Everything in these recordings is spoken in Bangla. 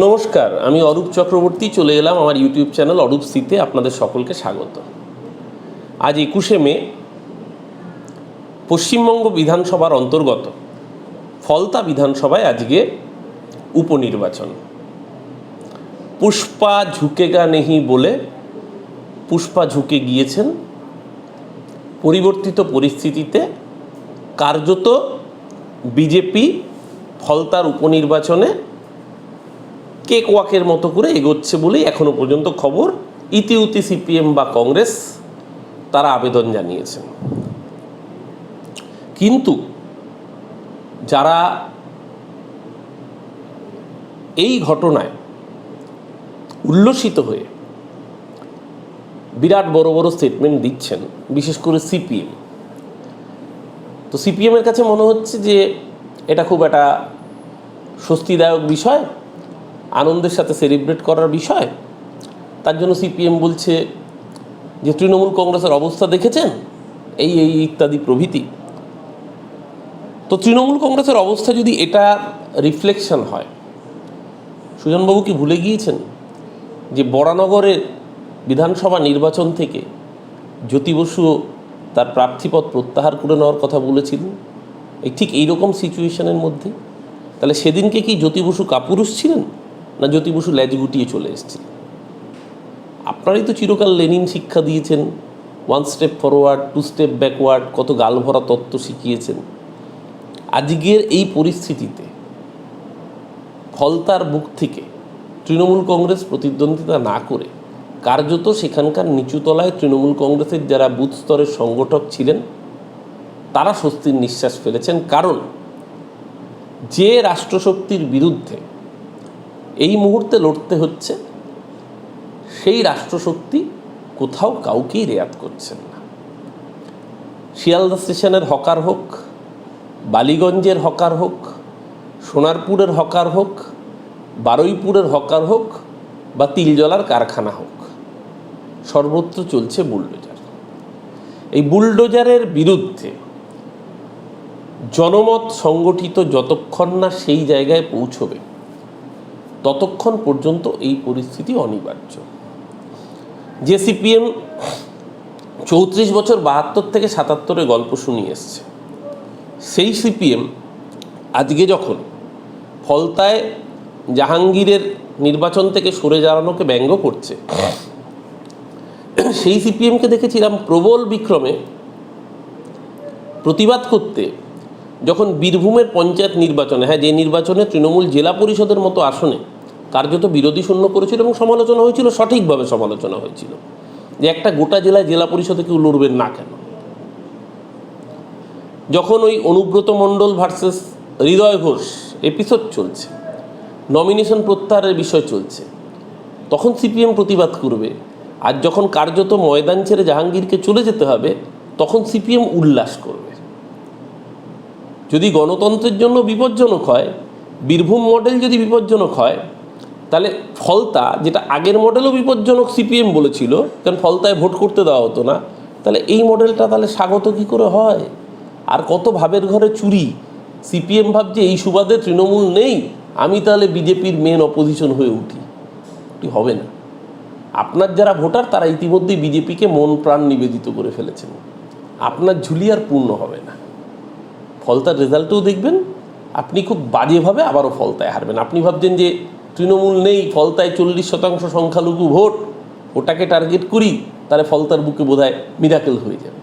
নমস্কার, আমি অরূপ চক্রবর্তী চলে এলাম আমার ইউটিউব চ্যানেল অরূপ সিতে। আপনাদের সকলকে স্বাগত। আজ 21শে মে পশ্চিমবঙ্গ বিধানসভার অন্তর্গত ফলতা বিধানসভায় আজকে উপনির্বাচন। পুষ্পা ঝুঁকেগা নেহি বলে পুষ্পা ঝুঁকে গিয়েছেন। পরিবর্তিত পরিস্থিতিতে কার্যত বিজেপি ফলতার উপনির্বাচনে কেক ওয়াকের মতো করে এগোচ্ছে বলেই এখনো পর্যন্ত খবর। ইতিউতি সিপিএম বা কংগ্রেস তারা আবেদন জানিয়েছেন, কিন্তু যারা এই ঘটনায় উল্লসিত হয়ে বিরাট বড় বড় স্টেটমেন্ট দিচ্ছেন, বিশেষ করে সিপিএম, তো সিপিএমের কাছে মনে হচ্ছে যে এটা খুব একটা স্বস্তিদায়ক বিষয়, আনন্দের সাথে সেলিব্রেট করার বিষয়। তার জন্য সিপিএম বলছে যে তৃণমূল কংগ্রেসের অবস্থা দেখেছেন, এই এই ইত্যাদি প্রভৃতি। তো তৃণমূল কংগ্রেসের অবস্থা যদি এটা রিফ্লেকশন হয়, সুজনবাবু কি ভুলে গিয়েছেন যে বরানগরের বিধানসভা নির্বাচন থেকে জ্যোতি বসু তার প্রার্থীপদ প্রত্যাহার করে নেওয়ার কথা বলেছিলেন ঠিক এইরকম সিচুয়েশনের মধ্যে? তাহলে সেদিনকে কি জ্যোতি বসু কাপুরুষ ছিলেন, না জ্যোতি বসু ল্যাজ গুটিয়ে চলে এসেছিলেন? আপনারাই তো চিরকাল লেনিন শিক্ষা দিয়েছেন, 1 স্টেপ ফরওয়ার্ড 2 স্টেপ ব্যাকওয়ার্ড, কত গালভরা তত্ত্ব শিখিয়েছেন। আজকের এই পরিস্থিতিতে ফলতার বুক থেকে তৃণমূল কংগ্রেস প্রতিদ্বন্দ্বিতা না করে কার্যত সেখানকার নিচুতলায় তৃণমূল কংগ্রেসের যারা বুথ স্তরের সংগঠক ছিলেন তারা স্বস্তির নিঃশ্বাস ফেলেছেন। কারণ যে রাষ্ট্রশক্তির বিরুদ্ধে এই মুহূর্তে লড়তে হচ্ছে, সেই রাষ্ট্রশক্তি কোথাও কাউকেই রেয়াত করছেন না। শিয়ালদা স্টেশনের হকার হোক, বালিগঞ্জের হকার হোক, সোনারপুরের হকার হোক, বারুইপুরের হকার হোক, বা তিলজলার কারখানা হোক, সর্বত্র চলছে বুলডোজার। এই বুলডোজারের বিরুদ্ধে জনমত সংগঠিত যতক্ষণ না সেই জায়গায় পৌঁছবে, ততক্ষণ পর্যন্ত এই পরিস্থিতি অনিবার্য। যে সিপিএম 34 বছর 72 থেকে 77-এ গল্প শুনিয়ে এসছে, সেই সিপিএম আজকে যখন ফলতায় জাহাঙ্গীরের নির্বাচন থেকে সরে দাঁড়ানোকে ব্যঙ্গ করছে, সেই সিপিএমকে দেখেছিলাম প্রবল বিক্রমে প্রতিবাদ করতে যখন বীরভূমের পঞ্চায়েত নির্বাচনে, যে নির্বাচনে তৃণমূল জেলা পরিষদের মতো আসনে কার্যত বিরোধী শূন্য করেছিল এবং সমালোচনা হয়েছিল, সঠিকভাবে সমালোচনা হয়েছিল যে একটা গোটা জেলায় জেলা পরিষদে কেউ লড়বেন না কেন। যখন ওই অনুব্রত মণ্ডল ভার্সেস হৃদয় ঘোষ এপিসোড চলছে, নমিনেশন প্রত্যাহারের বিষয় চলছে, তখন সিপিএম প্রতিবাদ করবে। আর যখন কার্যত ময়দান ছেড়ে জাহাঙ্গীরকে চলে যেতে হবে, তখন সিপিএম উল্লাস করবে। যদি গণতন্ত্রের জন্য বিপজ্জনক হয়, বীরভূম মডেল যদি বিপজ্জনক হয়, তাহলে ফলতা, যেটা আগের মডেলও বিপজ্জনক সিপিএম বলেছিল, কারণ ফলতায় ভোট করতে দেওয়া হতো না, তাহলে এই মডেলটা তাহলে স্বাগত কী করে হয়? আর কত ভাবের ঘরে চুরি। সিপিএম ভাবছে এই সুবাদে তৃণমূল নেই, আমি তাহলে বিজেপির মেন অপোজিশন হয়ে উঠি। হবে না। আপনার যারা ভোটার তারা ইতিমধ্যেই বিজেপিকে মন প্রাণ নিবেদিত করে ফেলেছেন। আপনার ঝুলি আর পূর্ণ হবে না। ফলতার রেজাল্টও দেখবেন, আপনি খুব বাজেভাবে আবারও ফলতায় হারবেন। আপনি ভাবছেন যে তৃণমূল নেই, ফলতায় 40% সংখ্যালঘু ভোট, ওটাকে টার্গেট করি, তাহলে ফলতার বুকে বোধহয় মিরাকেল হয়ে যাবে।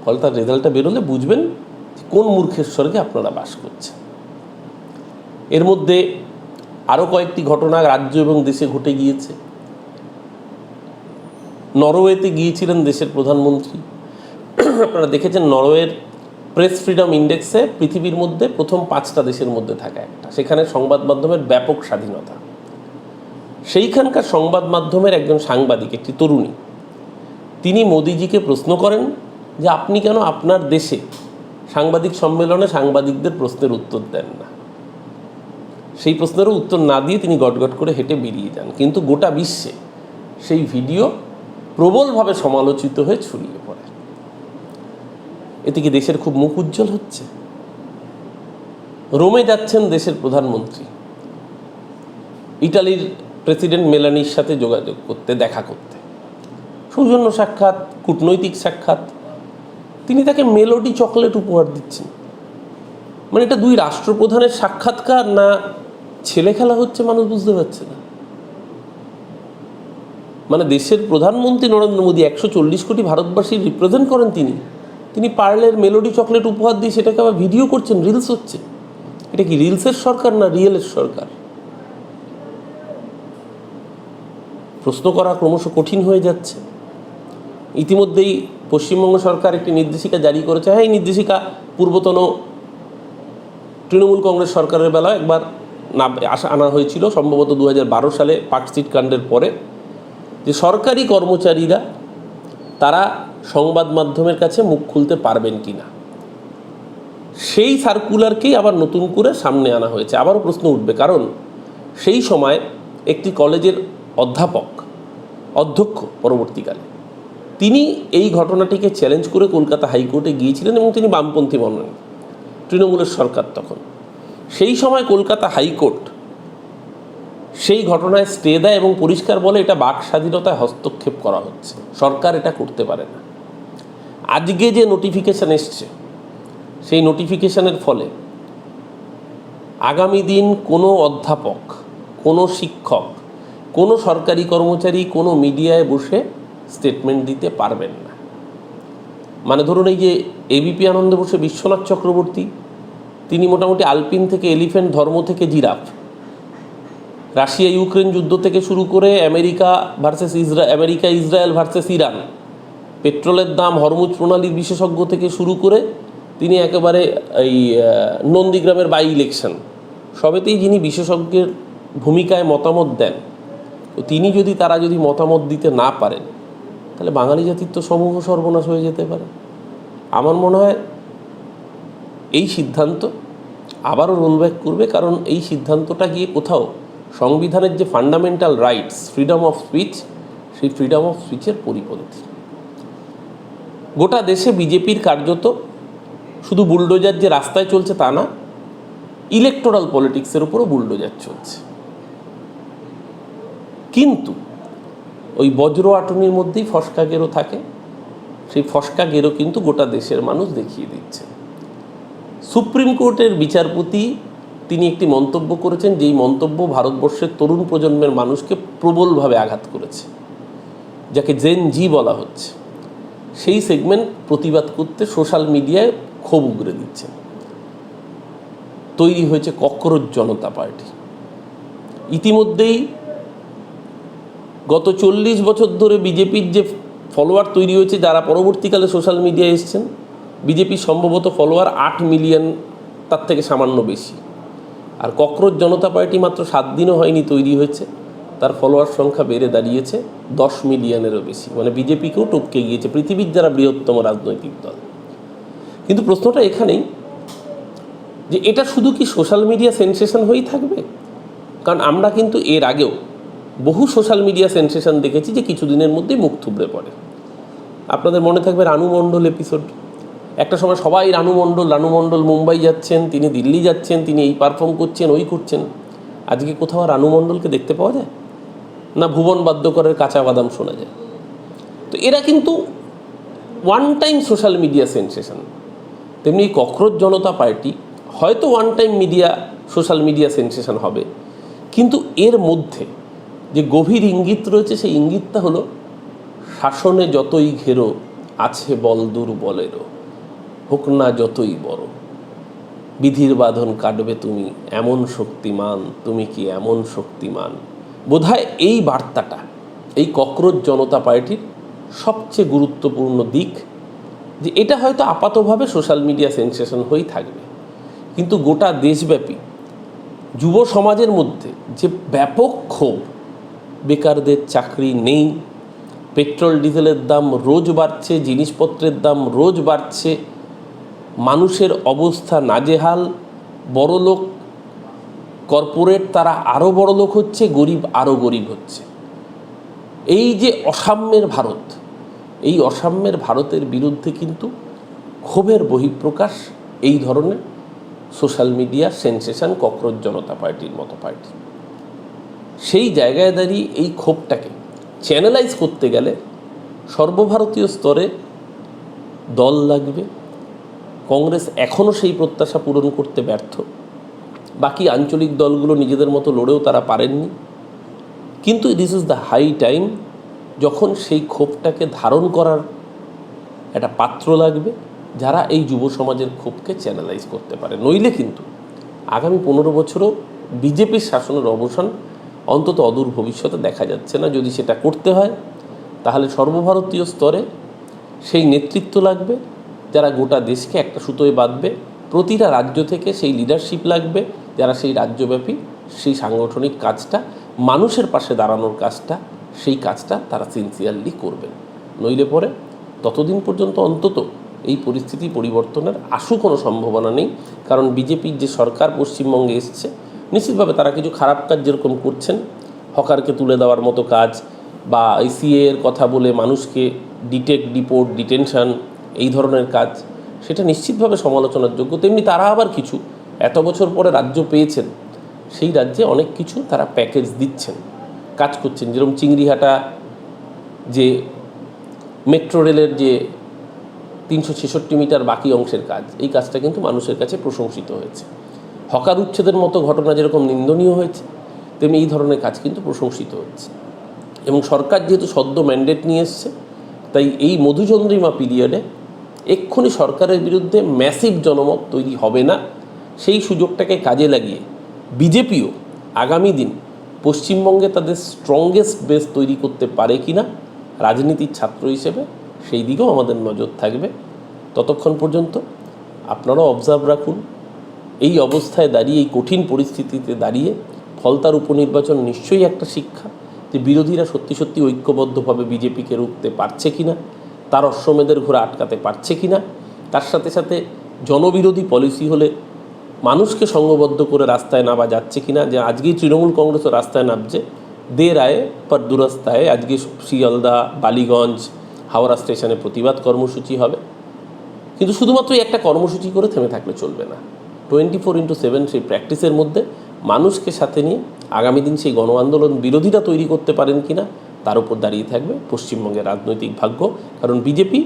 ফলতার রেজাল্টটা বেরোলে বুঝবেন কোন মূর্খের স্বর্গে আপনারা বাস করছেন। এর মধ্যে আরও কয়েকটি ঘটনা রাজ্য এবং দেশে ঘটে গিয়েছে। নরওয়েতে গিয়েছিলেন দেশের প্রধানমন্ত্রী। আপনারা দেখেছেন নরওয়ের প্রেস ফ্রিডম ইন্ডেক্সে পৃথিবীর মধ্যে প্রথম 5টা দেশের মধ্যে থাকা একটা, সেখানে সংবাদ মাধ্যমের ব্যাপক স্বাধীনতা। সেইখানকার সংবাদ মাধ্যমের একজন সাংবাদিক, একটি তরুণী, তিনি মোদিজিকে প্রশ্ন করেন যে আপনি কেন আপনার দেশে সাংবাদিক সম্মেলনে সাংবাদিকদের প্রশ্নের উত্তর দেন না। সেই প্রশ্নেরও উত্তর না দিয়ে তিনি গটগট করে হেঁটে বেরিয়ে যান। কিন্তু গোটা বিশ্বে সেই ভিডিও প্রবলভাবে সমালোচিত হয়ে ছড়িয়ে পড়ে। এতে কি দেশের খুব মুখ উজ্জ্বল হচ্ছে? রোমে যাচ্ছেন দেশের প্রধানমন্ত্রী, ইটালির প্রেসিডেন্ট মেলানির সাথে যোগাযোগ করতে, দেখা করতে, সৌজন্য সাক্ষাৎ, কূটনৈতিক সাক্ষাৎ। তিনি তাকে মেলোডি চকলেট উপহার দিচ্ছেন। মানে এটা দুই রাষ্ট্রপ্রধানের সাক্ষাৎকার না ছেলে খেলা হচ্ছে, মানুষ বুঝতে পারছে না। মানে দেশের প্রধানমন্ত্রী নরেন্দ্র মোদী 140 কোটি ভারতবাসী রিপ্রেজেন্ট করেন, তিনি পার্লের মেলোডি চকলেট উপহার দিয়ে সেটাকে আবার ভিডিও করছেন, রিলস হচ্ছে। এটা কি রিলসের সরকার না রিয়েলের সরকার? প্রশ্ন করা ক্রমশ কঠিন হয়ে যাচ্ছে। ইতিমধ্যেই পশ্চিমবঙ্গ সরকার একটি নির্দেশিকা জারি করেছে। হ্যাঁ, এই নির্দেশিকা পূর্বতন তৃণমূল কংগ্রেস সরকারের বেলায় একবার আনা হয়েছিল, সম্ভবত 2012 সালে পার্কস্ট্রিট কাণ্ডের পরে, যে সরকারি কর্মচারীরা তারা সংবাদ মাধ্যমের কাছে মুখ খুলতে পারবেন কি না। সেই সার্কুলারকেই আবার নতুন করে সামনে আনা হয়েছে। আবারও প্রশ্ন উঠবে, কারণ সেই সময় একটি কলেজের অধ্যক্ষ পরবর্তীকালে তিনি এই ঘটনাটিকে চ্যালেঞ্জ করে কলকাতা হাইকোর্টে গিয়েছিলেন, এবং তিনি বামপন্থী মনোনয়ন, তৃণমূলের সরকার তখন। সেই সময় কলকাতা হাইকোর্ট সেই ঘটনায় স্টে দেয় এবং পরিষ্কার বলে এটা বাক স্বাধীনতায় হস্তক্ষেপ করা হচ্ছে, সরকার এটা করতে পারে না। আজকে যে নোটিফিকেশান এসছে, সেই নোটিফিকেশানের ফলে আগামী দিন কোনো অধ্যাপক, কোনো শিক্ষক, কোনো সরকারি কর্মচারী কোনো মিডিয়ায় বসে স্টেটমেন্ট দিতে পারবেন না। মানে ধরুন, এই যে এবিপি আনন্দে বসে বিশ্বনাথ চক্রবর্তী, তিনি মোটামুটি আলপিন থেকে এলিফ্যান্ট, ধর্ম থেকে জিরাফ, রাশিয়া ইউক্রেন যুদ্ধ থেকে শুরু করে আমেরিকা ইসরায়েল ভার্সেস ইরান, পেট্রোলের দাম, হরমুজ প্রণালীর বিশেষজ্ঞ থেকে শুরু করে তিনি একেবারে এই নন্দীগ্রামের বাই ইলেকশন, সবেতেই যিনি বিশেষজ্ঞের ভূমিকায় মতামত দেন। তো তারা যদি মতামত দিতে না পারেন, তাহলে বাঙালি জাতির তো সমূহ সর্বনাশ হয়ে যেতে পারে। আমার মনে হয় এই সিদ্ধান্ত আবারও রোলব্যাক করবে, কারণ এই সিদ্ধান্তটা গিয়ে কোথাও সংবিধানের যে fundamental rights, freedom of speech, সেই ফ্রিডম অফ স্পিচের পরিপন্থী। গোটা দেশে বিজেপির কার্যত শুধু বুলডোজার যে রাস্তায় চলছে তা না, ইলেকটোরাল পলিটিক্সের উপরও বুলডোজার চলছে। কিন্তু ওই বজ্র আটনির মধ্যেই ফসকা গেরো থাকে, সেই ফসকা গেরো কিন্তু গোটা দেশের মানুষ দেখিয়ে দিচ্ছে। সুপ্রিম কোর্টের বিচারপতি তিনি একটি মন্তব্য করেছেন, যেই মন্তব্য ভারতবর্ষের তরুণ প্রজন্মের মানুষকে প্রবলভাবে আঘাত করেছে, যাকে জেন জি বলা হচ্ছে। সেই সেগমেন্ট প্রতিবাদ করতে সোশ্যাল মিডিয়ায় ক্ষোভ উগরে দিচ্ছে। তৈরি হয়েছে ককরোচ জনতা পার্টি। ইতিমধ্যেই গত 40 বছর ধরে বিজেপির যে ফলোয়ার তৈরি হয়েছে, যারা পরবর্তীকালে সোশ্যাল মিডিয়ায় এসছেন, বিজেপির সম্ভবত ফলোয়ার 8 মিলিয়ন, তার থেকে সামান্য বেশি। আর ককরোচ জনতা পার্টি মাত্র 7 দিনও হয়নি তৈরি হয়েছে, তার ফলোয়ার সংখ্যা বেড়ে দাঁড়িয়েছে 10 মিলিয়নেরও বেশি। মানে বিজেপিকেও টপকে গিয়েছে পৃথিবীর যারা বৃহত্তম রাজনৈতিক দল। কিন্তু প্রশ্নটা এখানেই যে এটা শুধু কি সোশ্যাল মিডিয়া সেন্সেশন হয়েই থাকবে? কারণ আমরা কিন্তু এর আগেও বহু সোশ্যাল মিডিয়া সেন্সেশন দেখেছি যে কিছুদিনের মধ্যেই মুখ থুবড়ে পড়ে। আপনাদের মনে থাকবে রানু মণ্ডল এপিসোড। একটা সময় সবাই রানু মণ্ডল মুম্বাই যাচ্ছেন, তিনি দিল্লি যাচ্ছেন, তিনি এই পারফর্ম করছেন, ওই করছেন। আজকে কোথাও রানু মণ্ডলকে দেখতে পাওয়া যায় না, ভুবন বাদ্যকরের কাঁচা বাদাম শোনা যায়। তো এরা কিন্তু one time social media sensation. তেমনি ককরোচ জনতা পার্টি হয়তো one time social media sensation হবে, কিন্তু এর মধ্যে যে গভীর ইঙ্গিত রয়েছে, সেই ইঙ্গিতটা হলো শাসনে যতই ঘেরো আছে বল দুর্বলেরও, হোক না যতই বড়, বিধির বাঁধন কাটবে তুমি এমন শক্তিমান, তুমি কি এমন শক্তিমান। বোধহয় এই বার্তাটা এই ককরোচ জনতা পার্টির সবচেয়ে গুরুত্বপূর্ণ দিক, যে এটা হয়তো আপাতভাবে সোশ্যাল মিডিয়া সেন্সেশন হয়েই থাকবে, কিন্তু গোটা দেশব্যাপী যুব সমাজের মধ্যে যে ব্যাপক ক্ষোভ, বেকারদের চাকরি নেই, পেট্রোল ডিজেলের দাম রোজ বাড়ছে, জিনিসপত্রের দাম রোজ বাড়ছে, মানুষের অবস্থা নাজেহাল, বড়লোক কর্পোরেট তারা আরও বড়লোক হচ্ছে, গরিব আরও গরিব হচ্ছে। এই যে অসাম্যের ভারত, এই অসাম্যের ভারতের বিরুদ্ধে কিন্তু ক্ষোভের বহিঃপ্রকাশ এই ধরনের সোশ্যাল মিডিয়া সেন্সেশন ককরোচ জনতা পার্টির মতো পার্টি। সেই জায়গায় দাঁড়িয়ে এই ক্ষোভটাকে চ্যানেলাইজ করতে গেলে সর্বভারতীয় স্তরে দল লাগবে। কংগ্রেস এখনও সেই প্রত্যাশা পূরণ করতে ব্যর্থ। বাকি আঞ্চলিক দলগুলো নিজেদের মতো লড়েও তারা পারেননি। কিন্তু this is the high time যখন সেই ক্ষোভটাকে ধারণ করার একটা পাত্র লাগবে, যারা এই যুব সমাজের ক্ষোভকে চ্যানেলাইজ করতে পারে। নইলে কিন্তু আগামী 15 বছরও বিজেপির শাসনের অবসান অন্তত অদূর ভবিষ্যতে দেখা যাচ্ছে না। যদি সেটা করতে হয় তাহলে সর্বভারতীয় স্তরে সেই নেতৃত্ব লাগবে, যারা গোটা দেশকে একটা সুতোয় বাঁধবে। প্রতিটা রাজ্য থেকে সেই লিডারশিপ লাগবে, যারা সেই রাজ্যব্যাপী সেই সাংগঠনিক কাজটা, মানুষের পাশে দাঁড়ানোর কাজটা, সেই কাজটা তারা সিনসিয়ারলি করবেন। নইলে পরে ততদিন পর্যন্ত অন্তত এই পরিস্থিতি পরিবর্তনের আশু কোনো সম্ভাবনা নেই। কারণ বিজেপির যে সরকার পশ্চিমবঙ্গে এসছে, নিশ্চিতভাবে তারা কিছু খারাপ কাজ যেরকম করছেন, হকারকে তুলে দেওয়ার মতো কাজ, বা সিএ এর কথা বলে মানুষকে ডিপোর্ট, ডিটেনশন, এই ধরনের কাজ, সেটা নিশ্চিতভাবে সমালোচনার যোগ্য। তেমনি তারা আবার কিছু এত বছর পরে রাজ্য পেয়েছেন, সেই রাজ্যে অনেক কিছু তারা প্যাকেজ দিচ্ছেন, কাজ করছেন। যেরকম চিংড়িহাটা যে মেট্রো রেলের যে 366 মিটার বাকি অংশের কাজ, এই কাজটা কিন্তু মানুষের কাছে প্রশংসিত হয়েছে। হকার উচ্ছেদের মতো ঘটনা যেরকম নিন্দনীয় হয়েছে, তেমনি এই ধরনের কাজ কিন্তু প্রশংসিত হচ্ছে। এবং সরকার যেহেতু সদ্য ম্যান্ডেট নিয়ে এসছে, তাই এই মধুচন্দ্রিমা পিরিয়ডে এক্ষুনি সরকারের বিরুদ্ধে ম্যাসিভ জনমত তৈরি হবে না। সেই সুযোগটাকে কাজে লাগিয়ে বিজেপিও আগামী দিন পশ্চিমবঙ্গে তাদের স্ট্রংগেস্ট বেস তৈরি করতে পারে কি না, রাজনীতির ছাত্র হিসেবে সেই দিকেও আমাদের নজর থাকবে। ততক্ষণ পর্যন্ত আপনারাও অবজার্ভ রাখুন। এই অবস্থায় দাঁড়িয়ে, এই কঠিন পরিস্থিতিতে দাঁড়িয়ে ফলতার উপনির্বাচন নিশ্চয়ই একটা শিক্ষা, যে বিরোধীরা সত্যি সত্যি ঐক্যবদ্ধভাবে বিজেপিকে রুখতে পারছে কিনা, তার অশ্বমেধের ঘোড়া আটকাতে পারছে কিনা, তার সাথে সাথে জনবিরোধী পলিসি হলে মানুষকে সঙ্গবদ্ধ করে রাস্তায় নামা যাচ্ছে কিনা। যে আজকেই তৃণমূল কংগ্রেসও রাস্তায় নামছে, দের আয়ে পর দুরাস্তায়। আজকে শিয়ালদা, বালিগঞ্জ, হাওড়া স্টেশনে প্রতিবাদ কর্মসূচি হবে। কিন্তু শুধুমাত্র একটা কর্মসূচি করে থেমে থাকলে চলবে না। 24/7 সেই প্র্যাকটিসের মধ্যে মানুষকে সাথে নিয়ে আগামী দিন সেই গণ আন্দোলন বিরোধীরা তৈরি করতে পারেন কিনা, তার উপর দাঁড়িয়ে থাকবে পশ্চিমবঙ্গের রাজনৈতিক ভাগ্য। কারণ বিজেপি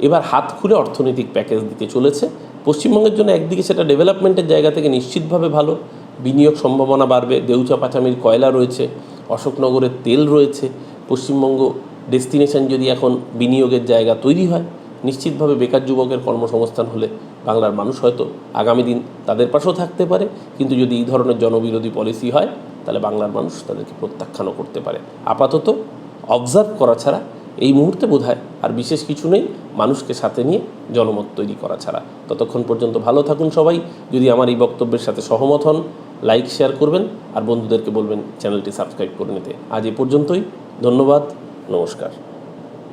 এবার হাত খুলে অর্থনৈতিক প্যাকেজ দিতে চলেছে পশ্চিমবঙ্গের জন্য। একদিকে সেটা ডেভেলপমেন্টের জায়গা থেকে নিশ্চিতভাবে ভালো, বিনিয়োগ সম্ভাবনা বাড়বে। দেউচা পাচামির কয়লা রয়েছে, অশোকনগরের তেল রয়েছে। পশ্চিমবঙ্গ ডেস্টিনেশন যদি এখন বিনিয়োগের জায়গা তৈরি হয়, নিশ্চিতভাবে বেকার যুবকের কর্মসংস্থান হলে বাংলার মানুষ হয়তো আগামী দিন তাদের পাশেও থাকতে পারে। কিন্তু যদি এই ধরনের জনবিরোধী পলিসি হয়, তাহলে বাংলার মানুষ তাদেরকে প্রত্যাখ্যানও করতে পারে। আপাতত অবজার্ভ করা ছাড়া এই মুহূর্তে বোধহয় আর বিশেষ কিছু নেই, মানুষকে সাথে নিয়ে জনমত তৈরি করা ছাড়া। ততক্ষণ পর্যন্ত ভালো থাকুন সবাই। যদি আমার এই বক্তব্যের সাথে সহমত হন, লাইক শেয়ার করবেন, আর বন্ধুদেরকে বলবেন চ্যানেলটি সাবস্ক্রাইব করে নিতে। আজ এ পর্যন্তই। ধন্যবাদ, নমস্কার।